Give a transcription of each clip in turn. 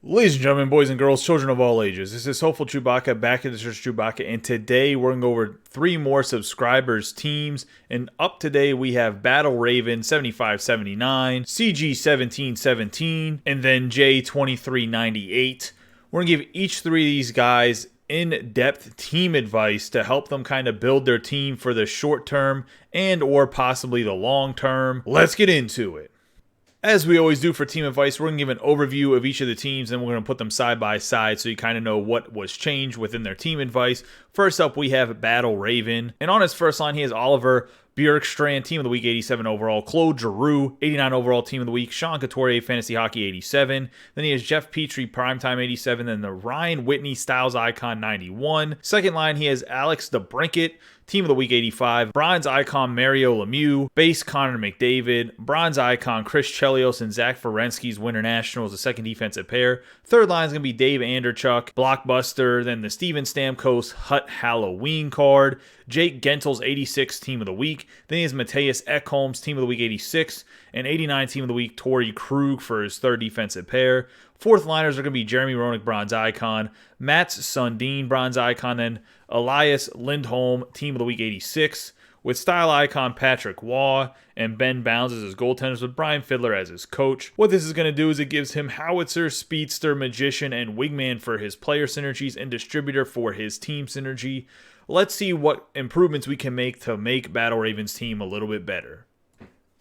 Ladies and gentlemen, boys and girls, children of all ages, this is Hopeful Chewbacca back at the Church Chewbacca, and today we're going to go over 3 more subscribers' teams. And up today we have Battleravnes 7579, CG1717, and then JAY2398. We're going to give each 3 of these guys in-depth team advice to help them kind of build their team for the short term and or possibly the long term. Let's get into it. As we always do for team advice, we're going to give an overview of each of the teams, and we're going to put them side by side so you kind of know what was changed within their team advice. First up, we have Battleravne, and on his first line, he has Oliver Bjorkstrand, Team of the Week 87 overall, Claude Giroux, 89 overall Team of the Week, Sean Couturier, Fantasy Hockey 87, then he has Jeff Petrie, Primetime 87, then the Ryan Whitney Styles Icon 91. Second line, he has Alex DeBrincat, Team of the Week 85, Bronze Icon Mario Lemieux, Base Connor McDavid, Bronze Icon Chris Chelios, and Zach Werenski's Winter National as a second defensive pair. Third line is going to be Dave Anderchuk, Blockbuster, then the Steven Stamkos Hut Halloween card, Jake Gentl's 86 Team of the Week, then he has Matthias Ekholm's Team of the Week 86, and 89 Team of the Week Torrey Krug for his third defensive pair. Fourth liners are going to be Jeremy Roenick, Bronze Icon, Mats Sundin, Bronze Icon, then Elias Lindholm, Team of the Week 86, with Style Icon Patrick Waugh and Ben Bounds as his goaltenders, with Brian Fiddler as his coach. What this is going to do is it gives him Howitzer, Speedster, Magician, and Wingman for his player synergies and Distributor for his team synergy. Let's see what improvements we can make to make Battleravnes' team a little bit better.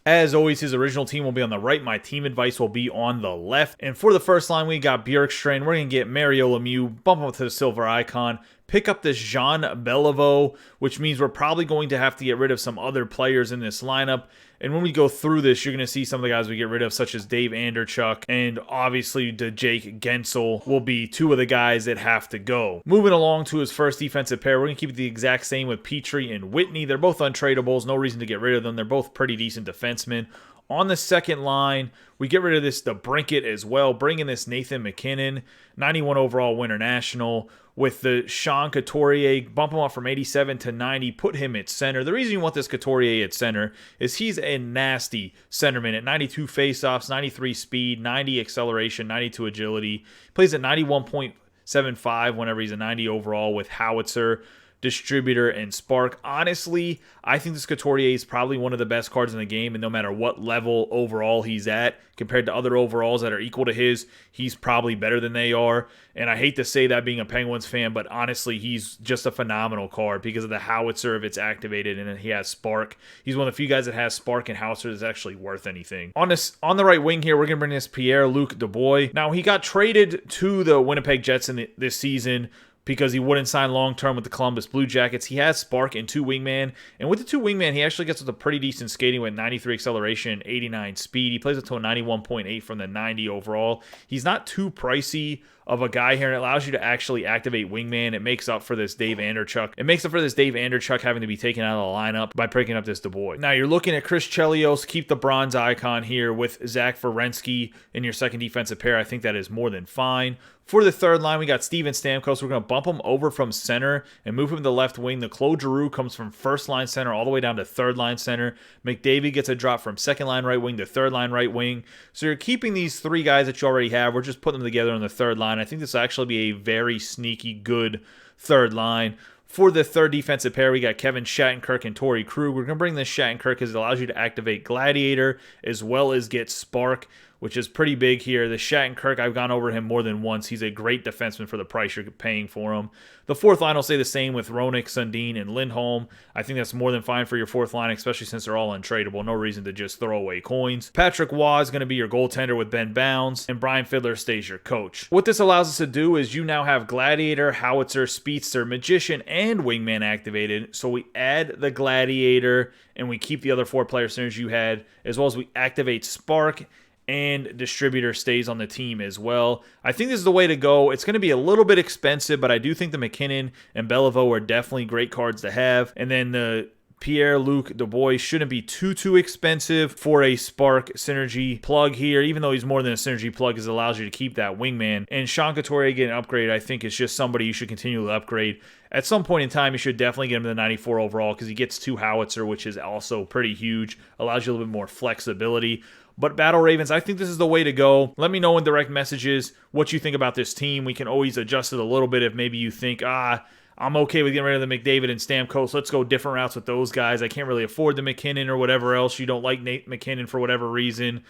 As always, his original team will be on the right. My team advice will be on the left. And for the first line, we got Bjorkstrand. We're going to get Mario Lemieux, bump him up to the silver icon, pick up this Jean Beliveau, which means we're probably going to have to get rid of some other players in this lineup. And when we go through this, you're going to see some of the guys we get rid of, such as Dave Anderchuk, and obviously the Jake Gensel will be 2 of the guys that have to go. Moving along to his first defensive pair, we're going to keep it the exact same with Petrie and Whitney. They're both untradables, no reason to get rid of them. They're both pretty decent defensemen. On the second line, we get rid of this DeBrincat as well, bring in this Nathan MacKinnon, 91 overall Winter National, with the Sean Couturier, bump him up from 87 to 90, put him at center. The reason you want this Couturier at center is he's a nasty centerman at 92 faceoffs, 93 speed, 90 acceleration, 92 agility. Plays at 91.75 whenever he's a 90 overall with Howitzer, Distributor, and Spark. Honestly, I think this Couturier is probably one of the best cards in the game, and no matter what level overall he's at, compared to other overalls that are equal to his, he's probably better than they are. And I hate to say that being a Penguins fan, but honestly, he's just a phenomenal card because of the Howitzer if it's activated, and he has Spark. He's one of the few guys that has Spark and Howitzer that's actually worth anything. On the right wing here, we're going to bring this Pierre-Luc Dubois. Now, he got traded to the Winnipeg Jets this season because he wouldn't sign long-term with the Columbus Blue Jackets. He has Spark and 2 wingman, and with the 2 wingman, he actually gets with a pretty decent skating with 93 acceleration and 89 speed. He plays up to a 91.8 from the 90 overall. He's not too pricey of a guy here, and it allows you to actually activate wingman. It makes up for this Dave Anderchuk. It makes up for this Dave Anderchuk having to be taken out of the lineup by picking up this Dubois. Now, you're looking at Chris Chelios. Keep the bronze icon here with Zach Werenski in your second defensive pair. I think that is more than fine. For the third line, we got Steven Stamkos. We're going to bump him over from center and move him to the left wing. The Claude Giroux comes from first line center all the way down to third line center. McDavid gets a drop from second line right wing to third line right wing. So you're keeping these 3 guys that you already have. We're just putting them together on the third line. I think this will actually be a very sneaky good third line. For the third defensive pair, we got Kevin Shattenkirk and Torrey Krug. We're going to bring this Shattenkirk because it allows you to activate Gladiator as well as get Spark, which is pretty big here. The Shattenkirk, I've gone over him more than once. He's a great defenseman for the price you're paying for him. The fourth line will say the same with Roenick, Sundin, and Lindholm. I think that's more than fine for your fourth line, especially since they're all untradeable. No reason to just throw away coins. Patrick Waugh is going to be your goaltender with Ben Bounds, and Brian Fiddler stays your coach. What this allows us to do is you now have Gladiator, Howitzer, Speedster, Magician, and Wingman activated. So we add the Gladiator, and we keep the other 4 player synergy you had, as well as we activate Spark, and Distributor stays on the team as well. I think this is the way to go. It's going to be a little bit expensive, but I do think the MacKinnon and Beliveau are definitely great cards to have. And then the Pierre-Luc Dubois shouldn't be too expensive for a Spark synergy plug here, even though he's more than a synergy plug because it allows you to keep that wingman. And Sean Couturier getting an upgrade, I think, is just somebody you should continually upgrade. At some point in time, you should definitely get him to the 94 overall because he gets 2 howitzer, which is also pretty huge. Allows you a little bit more flexibility. But Battleravnes, I think this is the way to go. Let me know in direct messages what you think about this team. We can always adjust it a little bit if maybe you think, I'm okay with getting rid of the McDavid and Stamkos. Let's go different routes with those guys. I can't really afford the McKinnon or whatever else. You don't like Nate McKinnon for whatever reason.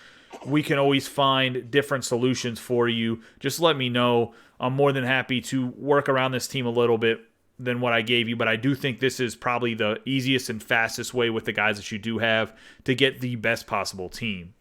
We can always find different solutions for you. Just let me know. I'm more than happy to work around this team a little bit than what I gave you, but I do think this is probably the easiest and fastest way with the guys that you do have to get the best possible team.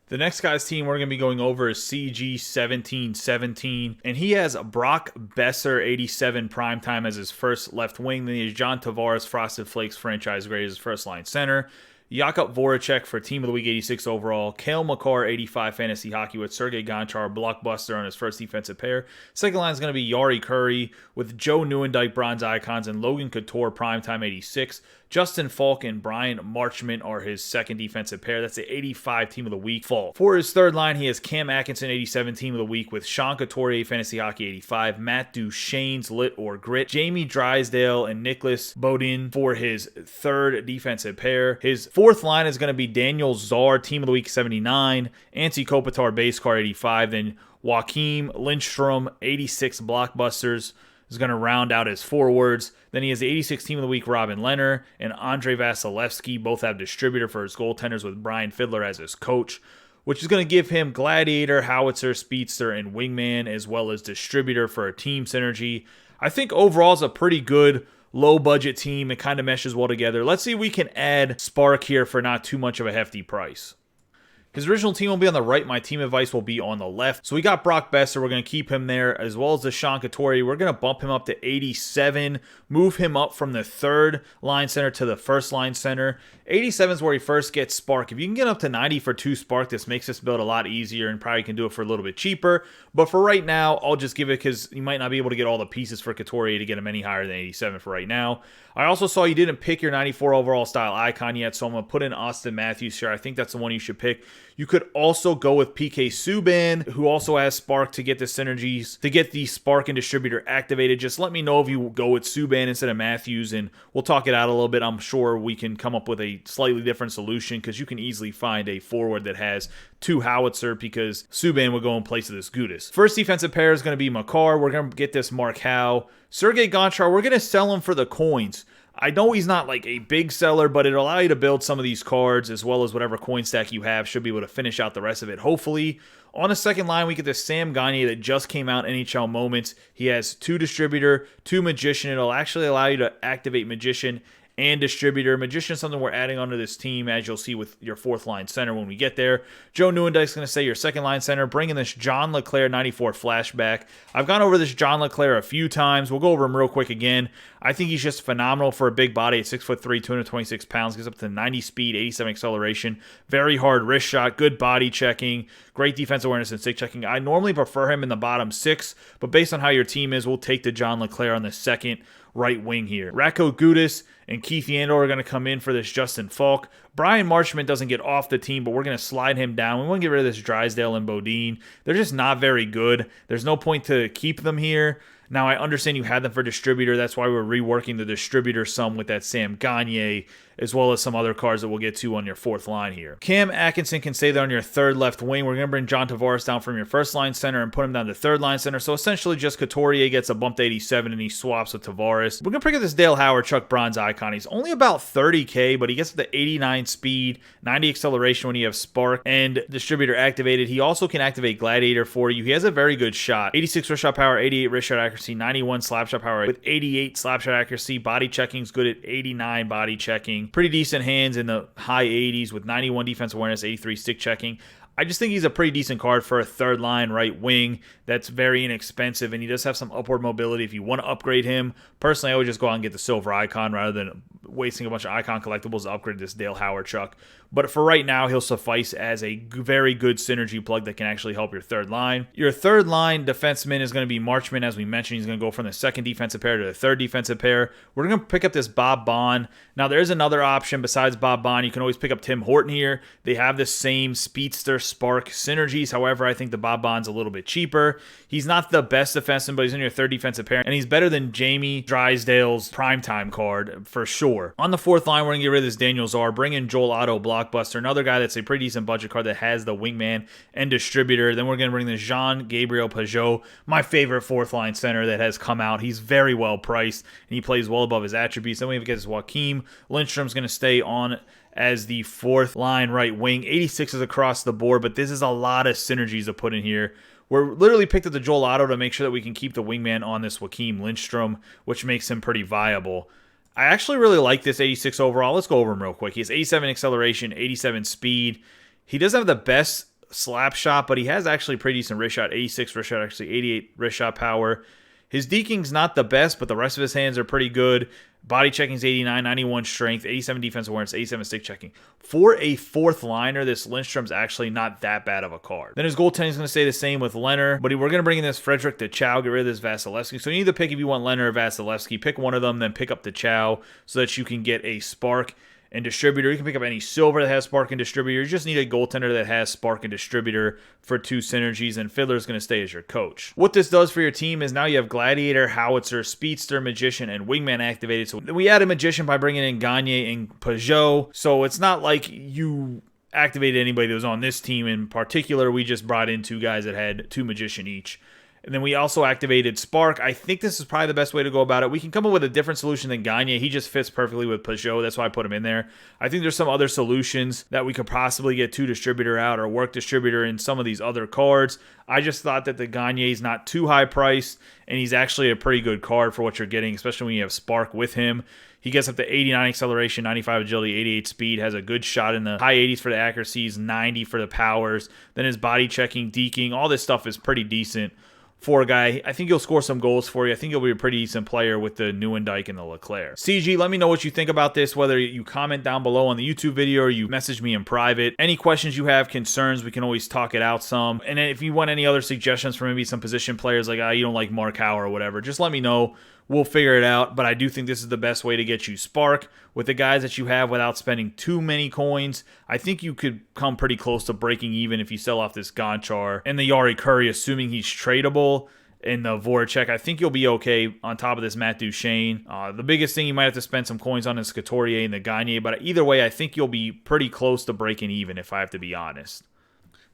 The next guy's team we're going to be going over is CG1717, and he has Brock Besser 87 primetime as his first left wing. Then he has John Tavares, Frosted Flakes franchise grade as his first line center. Jakub Voracek for Team of the Week 86 overall. Cale Makar 85 fantasy hockey with Sergei Gonchar blockbuster on his first defensive pair. Second line is going to be Yari Curry with Joe Nieuwendyk bronze icons and Logan Couture primetime 86. Justin Falk and Brian Marchment are his second defensive pair. That's the 85 Team of the Week. Falk. For his third line, he has Cam Atkinson 87 Team of the Week with Sean Couturier fantasy hockey 85. Matt Duchene's Lit or Grit. Jamie Drysdale and Nicholas Bodin for his third defensive pair. His fourth line is going to be Daniel Czar Team of the Week 79. Antti Kopitar base card 85. Then Joakim Lindstrom 86 blockbusters is going to round out his forwards. Then he has the 86 Team of the Week Robin Lehner and Andrei Vasilevsky. Both have distributor for his goaltenders with Brian Fiedler as his coach, which is going to give him Gladiator, Howitzer, Speedster, and Wingman, as well as distributor for a team synergy. I think overall it's a pretty good low-budget team. It kind of meshes well together. Let's see if we can add Spark here for not too much of a hefty price. His original team will be on the right. My team advice will be on the left. So we got Brock Besser. We're going to keep him there, as well as the Sean Couturier. We're going to bump him up to 87, move him up from the third line center to the first line center. 87 is where he first gets Spark. If you can get up to 90 for 2 Spark, this makes this build a lot easier and probably can do it for a little bit cheaper. But for right now, I'll just give it because you might not be able to get all the pieces for Couturier to get him any higher than 87 for right now. I also saw you didn't pick your 94 overall style icon yet, so I'm going to put in Austin Matthews here. I think that's the one you should pick. You could also go with PK Subban, who also has Spark to get the synergies, to get the Spark and distributor activated. Just let me know if you go with Subban instead of Matthews, and we'll talk it out a little bit. I'm sure we can come up with a slightly different solution because you can easily find a forward that has 2 howitzer because Subban would go in place of this Gudis. First defensive pair is going to be Makar. We're going to get this Mark Howe. Sergei Gonchar, we're going to sell him for the coins. I know he's not like a big seller, but it'll allow you to build some of these cards as well as whatever coin stack you have. Should be able to finish out the rest of it, hopefully. On the second line, we get this Sam Gagner that just came out in NHL Moments. He has 2 distributor, 2 magician. It'll actually allow you to activate magician and distributor. Magician is something we're adding onto this team, as you'll see with your fourth line center when we get there. Joe Nieuwendyk's going to say your second line center, bringing this John LeClair 94 flashback. I've gone over this John LeClair a few times. We'll go over him real quick again. I think he's just phenomenal for a big body at 6'3", 226 pounds. Gets up to 90 speed, 87 acceleration. Very hard wrist shot, good body checking, great defense awareness and stick checking. I normally prefer him in the bottom 6, but based on how your team is, we'll take the John LeClair on the second right wing here. Ratko Gudis and Keith Yandel are going to come in for this Justin Falk. Brian Marchment doesn't get off the team, but we're going to slide him down. We want to get rid of this Drysdale and Bodine. They're just not very good. There's no point to keep them here. Now, I understand you had them for distributor. That's why we're reworking the distributor some with that Sam Gagner, as well as some other cards that we'll get to on your fourth line here. Cam Atkinson can stay there on your third left wing. We're going to bring John Tavares down from your first line center and put him down to third line center. So essentially just Couturier gets a bump to 87 and he swaps with Tavares. We're going to pick up this Dale Howard Chuck Bronze icon. He's only about 30K, but he gets the 89 speed, 90 acceleration when you have Spark and distributor activated. He also can activate Gladiator for you. He has a very good shot. 86 wrist shot power, 88 wrist shot accuracy, 91 slap shot power with 88 slap shot accuracy. Body checking is good at 89 body checking. Pretty decent hands in the high 80s with 91 defense awareness, 83 stick checking. I just think he's a pretty decent card for a third line right wing that's very inexpensive, and he does have some upward mobility if you want to upgrade him. Personally, I would just go out and get the silver icon rather than wasting a bunch of icon collectibles to upgrade this Dale Hawerchuk. But for right now, he'll suffice as a very good synergy plug that can actually help your third line. Your third line defenseman is going to be Marchman. As we mentioned, he's going to go from the second defensive pair to the third defensive pair. We're going to pick up this Bob Bond. Now, there is another option besides Bob Bond. You can always pick up Tim Horton here. They have the same speedster spark synergies. However, I think the Bob Bond's a little bit cheaper. He's not the best defenseman, but he's in your third defensive pair, and he's better than Jamie Drysdale's primetime card for sure. On the fourth line, we're going to get rid of this Daniel Czar, bring in Joel Otto Blockbuster, another guy that's a pretty decent budget card that has the wingman and distributor. Then we're going to bring this Jean-Gabriel Pageau, my favorite fourth line center that has come out. He's very well priced, and he plays well above his attributes. Then we have this Joakim Lindstrom's going to stay on as the fourth line right wing. 86 is across the board, but this is a lot of synergies to put in here. We're literally picked up the Joel Otto to make sure that we can keep the wingman on this Joakim Lindstrom, which makes him pretty viable. I actually really like this 86 overall. Let's go over him real quick. He has 87 acceleration, 87 speed. He doesn't have the best slap shot, but he has actually pretty decent wrist shot. 86 wrist shot, actually 88 wrist shot power. His deking's not the best, but the rest of his hands are pretty good. Body checking's 89, 91 strength, 87 defense awareness, 87 stick checking. For a fourth liner, this Lindstrom's actually not that bad of a card. Then his goaltending's going to stay the same with Leonard, but we're going to bring in this Frederick the Chow, get rid of this Vasilevsky. So you need to pick if you want Leonard or Vasilevsky. Pick one of them, then pick up the Chow so that you can get a spark and distributor. You can pick up any silver that has spark and distributor. You just need a goaltender that has spark and distributor for 2 synergies, and Fiddler's going to stay as your coach. What this does for your team is now you have Gladiator, Howitzer, Speedster, Magician, and Wingman activated. So we added Magician by bringing in Gagne and Pageau. So it's not like you activated anybody that was on this team in particular. We just brought in 2 guys that had 2 Magician each. And then we also activated Spark. I think this is probably the best way to go about it. We can come up with a different solution than Gagne. He just fits perfectly with Pageau. That's why I put him in there. I think there's some other solutions that we could possibly get 2 distributor out or work distributor in some of these other cards. I just thought that the Gagne is not too high priced, and he's actually a pretty good card for what you're getting, especially when you have Spark with him. He gets up to 89 acceleration, 95 agility, 88 speed, has a good shot in the high 80s for the accuracies, 90 for the powers. Then his body checking, deking, all this stuff is pretty decent for a guy. I think he'll score some goals for you. I think he'll be a pretty decent player with the Nieuwendyk and the Leclerc. CG, let me know what you think about this, whether you comment down below on the YouTube video or you message me in private. Any questions you have, concerns, we can always talk it out some. And if you want any other suggestions for maybe some position players, like you don't like Mark Howe or whatever, just let me know. We'll figure it out, but I do think this is the best way to get you spark with the guys that you have without spending too many coins. I think you could come pretty close to breaking even if you sell off this Gonchar and the Yari Curry, assuming he's tradable, and the Voracek. I think you'll be okay on top of this Matt Duchene. The biggest thing you might have to spend some coins on is Couturier and the Gagne, but either way, I think you'll be pretty close to breaking even if I have to be honest.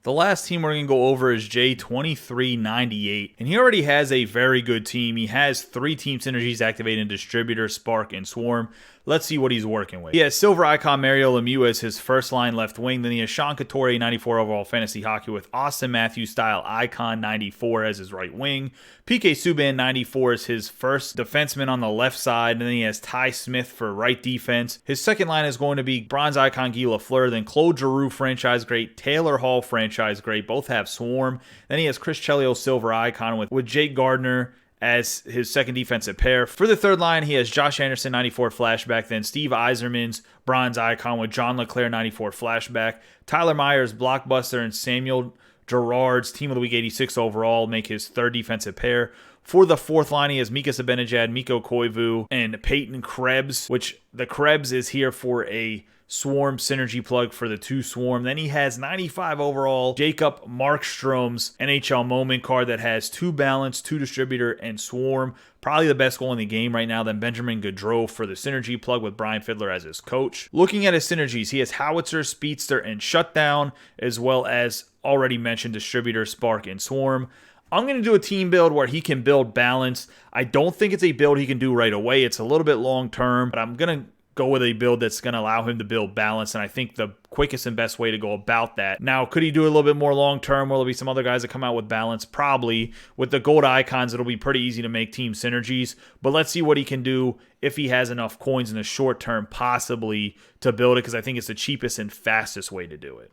The last team we're going to go over is JAY2398, and he already has a very good team. He has 3 team synergies activated in Distributor, Spark, and Swarm. Let's see what he's working with. He has Silver Icon Mario Lemieux as his first line left wing. Then he has Sean Couturier, 94 overall fantasy hockey, with Austin Matthews style Icon 94 as his right wing. PK Subban 94 is his first defenseman on the left side. And then he has Ty Smith for right defense. His second line is going to be Bronze Icon Guy Lafleur, then Claude Giroux franchise great, Taylor Hall franchise great. Both have Swarm. Then he has Chris Chelios Silver Icon with Jake Gardner as his second defensive pair. For the third line, he has Josh Anderson, 94 flashback, then Steve Yzerman's Bronze Icon with John Leclerc, 94 flashback, Tyler Myers, Blockbuster, and Samuel Gerard's Team of the Week 86 overall make his third defensive pair. For the fourth line, he has Mika Zibanejad, Mikko Koivu, and Peyton Krebs, which the Krebs is here for a Swarm synergy plug for the 2 Swarm. Then he has 95 overall Jacob Markstrom's NHL moment card that has 2 balance, 2 distributor, and Swarm. Probably the best goal in the game right now. Then Benjamin Gaudreau for the synergy plug with Brian Fiddler as his coach. Looking at his synergies, he has Howitzer, Speedster, and Shutdown, as well as already mentioned distributor, Spark, and Swarm. I'm going to do a team build where he can build balance. I don't think it's a build he can do right away. It's a little bit long term, but I'm going to go with a build that's going to allow him to build balance, and I think the quickest and best way to go about that. Now, could he do a little bit more long-term? Will there be some other guys that come out with balance? Probably. With the gold icons, it'll be pretty easy to make team synergies, but let's see what he can do if he has enough coins in the short term, possibly, to build it, because I think it's the cheapest and fastest way to do it.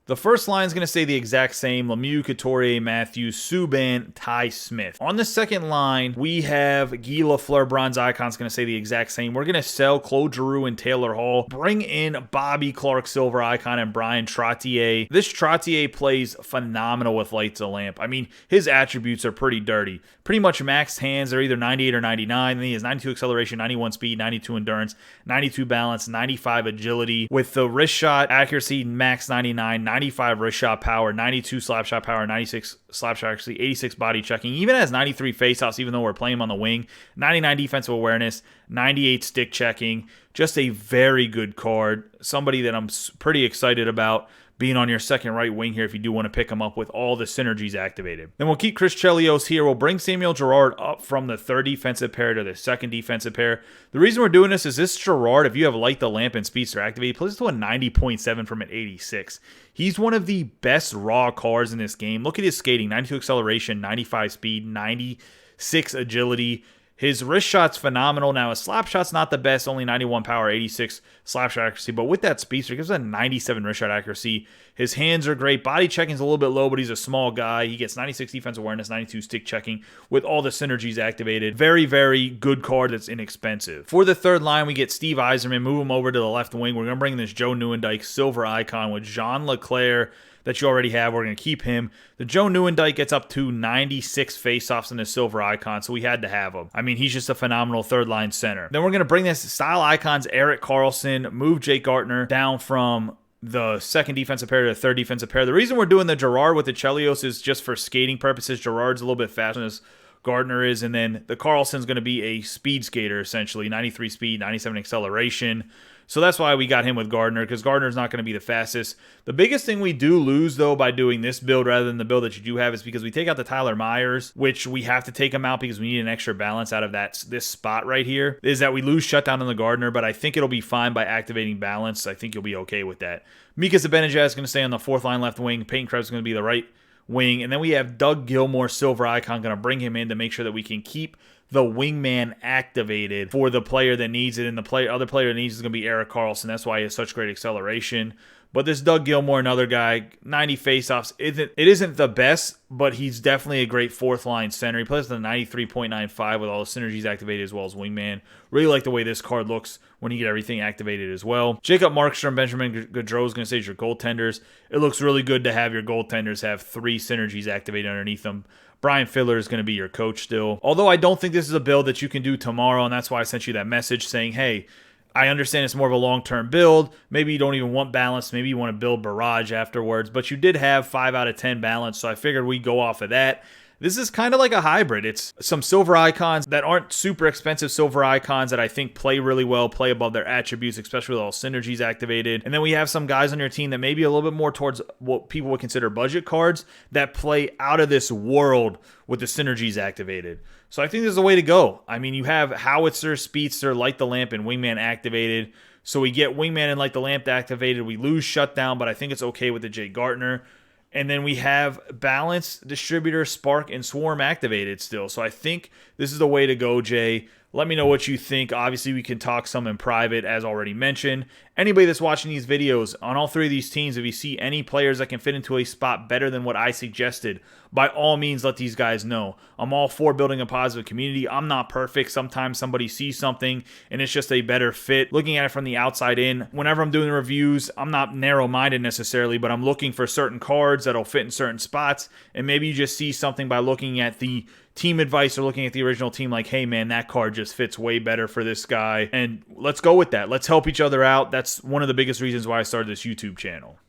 The first line is going to stay the exact same: Lemieux, Couturier, Matthews, Subban, Ty Smith. On the second line, we have Guy Lafleur, bronze icon, is going to stay the exact same. We're going to sell Claude Giroux and Taylor Hall, bring in Bobby Clark, silver icon, and Brian Trottier. This Trottier plays phenomenal with lights a lamp. I mean, his attributes are pretty dirty. Pretty much maxed hands are either 98 or 99. Then he has 92 acceleration, 91 speed, 92 endurance, 92 balance, 95 agility. With the wrist shot accuracy, max 99, 95 wrist shot power, 92 slap shot power, 96 slap shot accuracy, 86 body checking. Even has 93 faceoffs, even though we're playing him on the wing. 99 defensive awareness, 98 stick checking. Just a very good card. Somebody that I'm pretty excited about being on your second right wing here if you do want to pick him up with all the synergies activated. Then we'll keep Chris Chelios here. We'll bring Samuel Girard up from the third defensive pair to the second defensive pair. The reason we're doing this is this Girard, if you have Light the Lamp and Speedster activated, plays to a 90.7 from an 86. He's one of the best raw cars in this game. Look at his skating: 92 acceleration, 95 speed, 96 agility. His wrist shot's phenomenal. Now, his slap shot's not the best, only 91 power, 86 slap shot accuracy. But with that speedster, he gives a 97 wrist shot accuracy. His hands are great. Body checking's a little bit low, but he's a small guy. He gets 96 defense awareness, 92 stick checking with all the synergies activated. Very, very good card that's inexpensive. For the third line, we get Steve Yzerman. Move him over to the left wing. We're going to bring in this Joe Nieuwendyk silver icon with Jean Leclerc that you already have. We're going to keep him. The Joe Nieuwendyk gets up to 96 faceoffs in his silver icon, so we had to have him. I mean, he's just a phenomenal third-line center. Then we're going to bring this style icons, Erik Karlsson, move Jake Gardner down from the second defensive pair to the third defensive pair. The reason we're doing the Girard with the Chelios is just for skating purposes. Girard's a little bit faster than Gardner is, and then the Karlsson's going to be a speed skater, essentially. 93 speed, 97 acceleration. So that's why we got him with Gardner, because Gardner's not going to be the fastest. The biggest thing we do lose, though, by doing this build rather than the build that you do have is because we take out the Tyler Myers, which we have to take him out because we need an extra balance out of this spot right here, is that we lose shutdown on the Gardner, but I think it'll be fine by activating balance. I think you'll be okay with that. Mika Zibanejad is going to stay on the fourth line left wing. Peyton Krebs is going to be the right wing. And then we have Doug Gilmore, silver icon, going to bring him in to make sure that we can keep the wingman activated for the player that needs it, and the other player that needs it is going to be Erik Karlsson. That's why he has such great acceleration. But this Doug Gilmore, another guy, 90 faceoffs. It isn't the best, but he's definitely a great fourth-line center. He plays the 93.95 with all the synergies activated as well as wingman. Really like the way this card looks when you get everything activated as well. Jacob Markstrom, Benjamin Gaudreau is going to say your goaltenders. It looks really good to have your goaltenders have 3 synergies activated underneath them. Brian Fiddler is going to be your coach still. Although I don't think this is a build that you can do tomorrow, and that's why I sent you that message saying, hey, I understand it's more of a long-term build. Maybe you don't even want balance. Maybe you want to build barrage afterwards. But you did have 5 out of 10 balance, so I figured we'd go off of that. This is kind of like a hybrid. It's some silver icons that aren't super expensive silver icons that I think play really well, play above their attributes, especially with all synergies activated. And then we have some guys on your team that may be a little bit more towards what people would consider budget cards that play out of this world with the synergies activated. So I think this is the way to go. I mean, you have Howitzer, Speedster, Light the Lamp, and Wingman activated. So we get Wingman and Light the Lamp activated. We lose Shutdown, but I think it's okay with the Jay Gardner. And then we have Balance, Distributor, Spark, and Swarm activated still. So I think this is the way to go, Jay. Let me know what you think. Obviously, we can talk some in private, as already mentioned. Anybody that's watching these videos, on all 3 of these teams, if you see any players that can fit into a spot better than what I suggested, by all means, let these guys know. I'm all for building a positive community. I'm not perfect. Sometimes somebody sees something, and it's just a better fit. Looking at it from the outside in, whenever I'm doing the reviews, I'm not narrow-minded necessarily, but I'm looking for certain cards that'll fit in certain spots, and maybe you just see something by looking at the team advice or looking at the original team like, hey man, that card just fits way better for this guy, and let's go with that. Let's help each other out. That's one of the biggest reasons why I started this YouTube channel.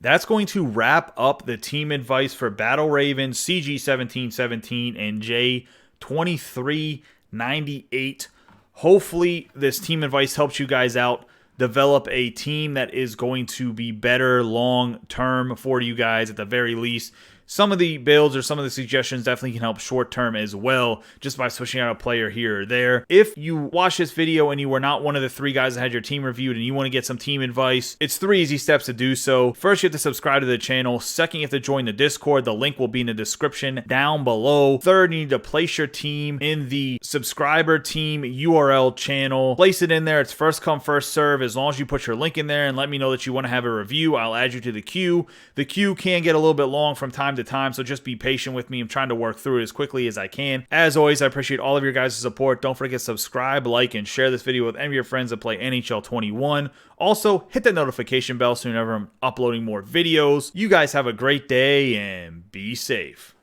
That's going to wrap up the team advice for Battleravnes, CG1717, and JAY2398. Hopefully this team advice helps you guys out develop a team that is going to be better long term for you guys at the very least. some of the builds or some of the suggestions definitely can help short term as well, just by switching out a player here or there. If you watch this video and you were not one of the 3 guys that had your team reviewed and you want to get some team advice, it's 3 easy steps to do so. First, you have to subscribe to the channel. Second, you have to join the Discord. The link will be in the description down below. Third, you need to place your team in the subscriber team URL channel. Place it in there. It's first come, first serve. As long as you put your link in there and let me know that you want to have a review, I'll add you to the queue. The queue can get a little bit long from time to time, so just be patient with me. I'm trying to work through it as quickly as I can. As always, I appreciate all of your guys' support. Don't forget to subscribe, like, and share this video with any of your friends that play NHL 21. Also, hit the notification bell so whenever I'm uploading more videos. You guys have a great day and be safe.